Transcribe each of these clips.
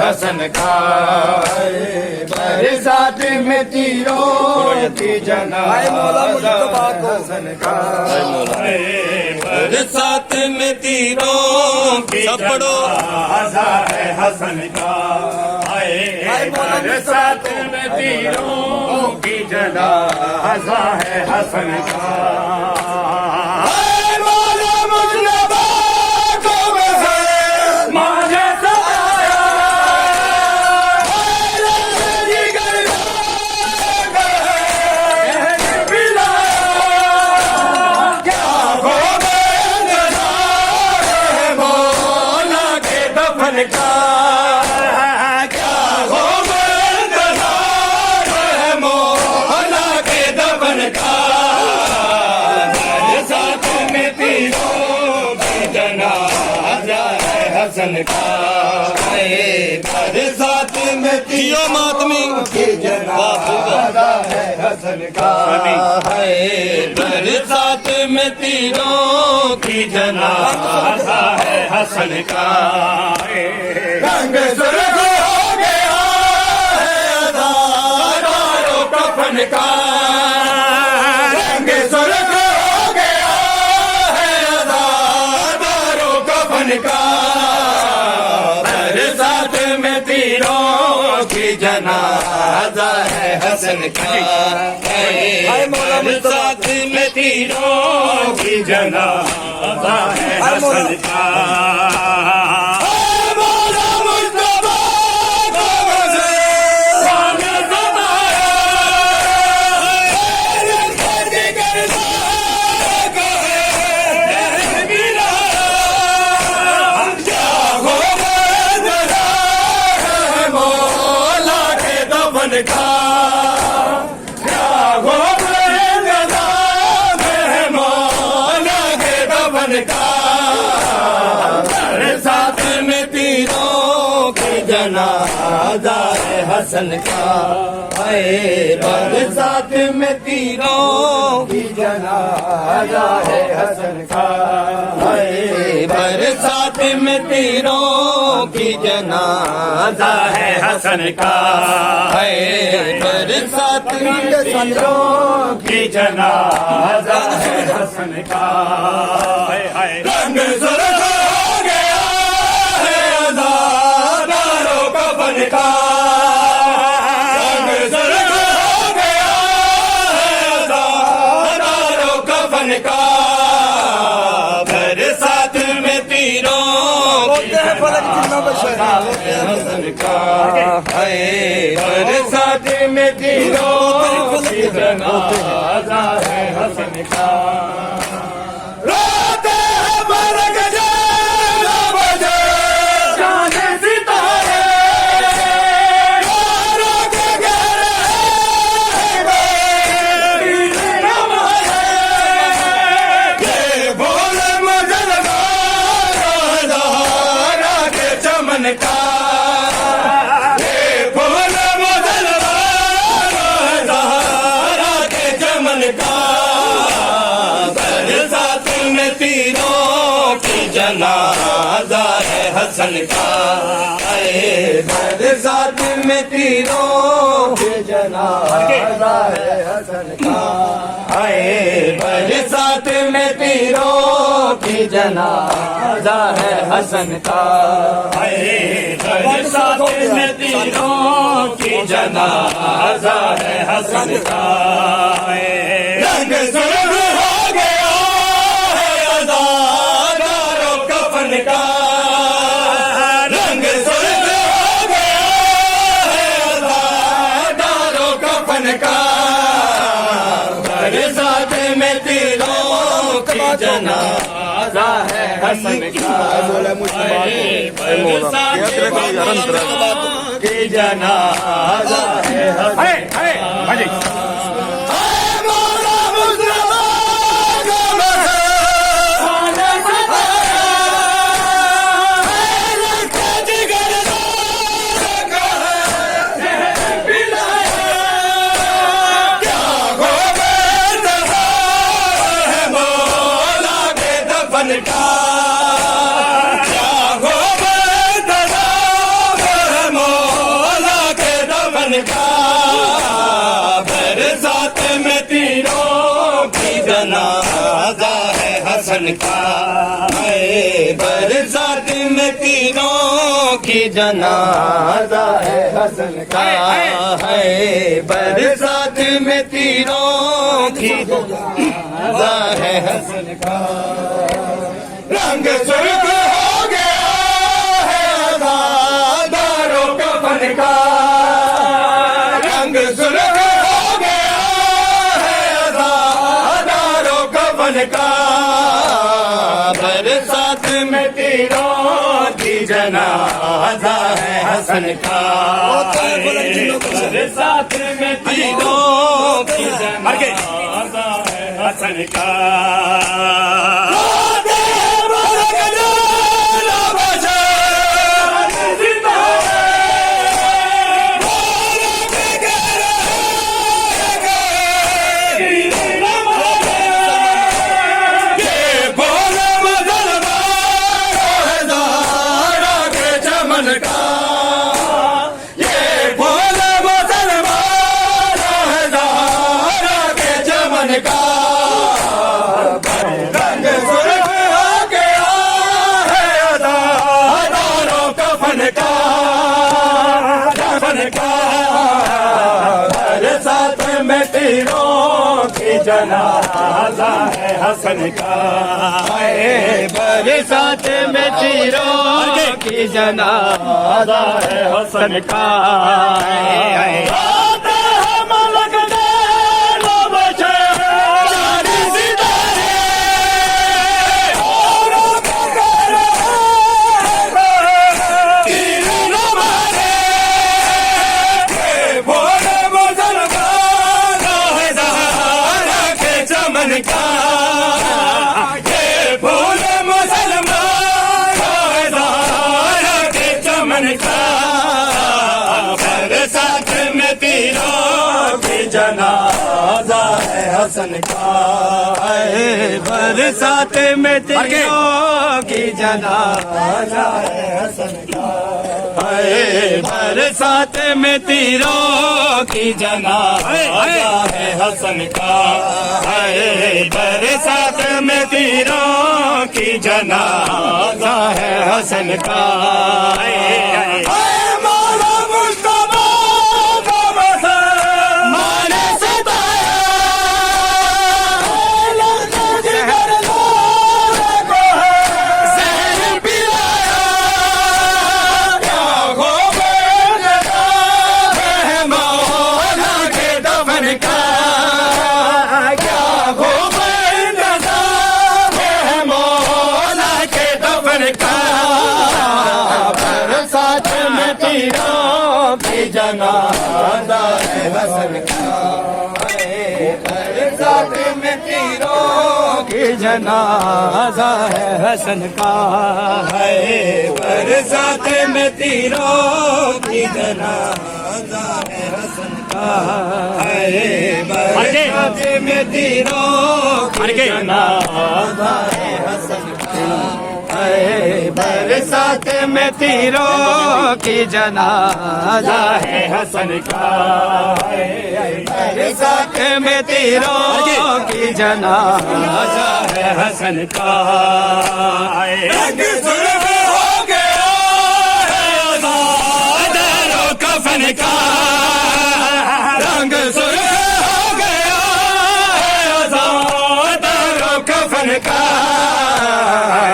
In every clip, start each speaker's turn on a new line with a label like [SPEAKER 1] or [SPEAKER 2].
[SPEAKER 1] हसन का बरसात में तीरों की जनाजा है हसन का
[SPEAKER 2] बरसात में तीरों की
[SPEAKER 1] जनाजा है हसन का बरसात में तीरों की जनाजा है हसन का हसन का बरसात में तीरों मातमी की जनाजा है हसन का
[SPEAKER 2] बरसात में तीरों की
[SPEAKER 1] जनाजा है हसन का रंग सुर्ख हो गया है अज़ादारों कफन का रंग सुर्ख हो गया है अज़ादारों कफन का
[SPEAKER 2] जनाजा है हसन का
[SPEAKER 1] बरसात में तीरों की जनाजा है हसन का बरसात में तीरों की जनाजा है हसन का बरसात में तीरों की जनाजा है हसन का
[SPEAKER 2] बरसात में तीरों की जनाजा है हसन का
[SPEAKER 1] बरसात में तीरों की जनाजा है हसन का रंग सुर्ख हो गया है अज़ादारों कफन का रंग सुर्ख हो गया है अज़ादारों कफन का बरसात में तीरों की जनाजा है हसन का बरसात में तीरों की जनाजा है हसन का
[SPEAKER 2] जनाजा है हसन का
[SPEAKER 1] बरसात में तीरों की जनाजा है हसन का बरसात में तीरों की जनाजा है हसन का बरसात में तीरों की जनाजा है हसन का रंग सुर्ख हो गया है अज़ादारों कफन का रंग सुर्ख हो गया है अज़ादारों कफन का बरसात में तीरों की जनाजा है हसन का बरसात की जनाजा है हसन का
[SPEAKER 2] हसन का, बरसात में तीरों की जनाजा है हसन का, है बरसात में तीरों की जनाजा है हसन का, है बरसात में तीरों की जनाजा है हसन का। रंग सुर्ख हो गया है आज़ादारों कफन का, रंग सुर्ख हो गया है आज़ादारों कफन का, बरसात में तीरों की जनाजा है हसन का, बरसात में तीरों की जनाजा है हसन का। बरसात में तीरों की जनाजा है हसन का, बरसात में तीरों की जनाजा है हसन का। बरसात में तीरों की जनाजा है हसन का, बरसात में तीरों की जनाजा है हसन का, बरसात में तीरों की जनाजा है हसन का, बरसात में तीरों की जनाजा है हसन का। तीरों की जनाजा है हसन का, बरसात में तीरों की जनाजा है हसन का, बरसात में तीरों की जनाजा है हसन का, बरसात में तीरों की जनाजा है हसन का, बरसात में तीरों की जनाजा है हसन का, बरसात में तीरों की जनाजा है हसन का। रंग सुर्ख हो गया है आज़ादारों कफन का, रंग सुर्ख हो गया है आज़ादारों कफन का,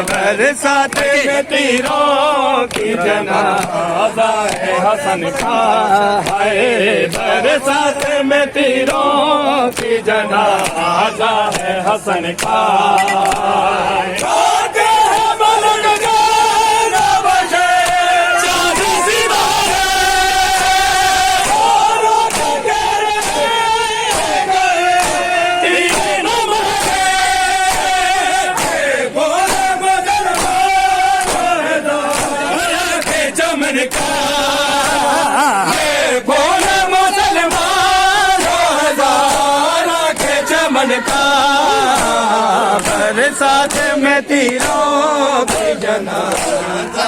[SPEAKER 2] बरसात में तीरों की जनाजा है हसन का, बरसात में तीरों की जनाजा है हसन का। बरसात में तीरों की जनाजा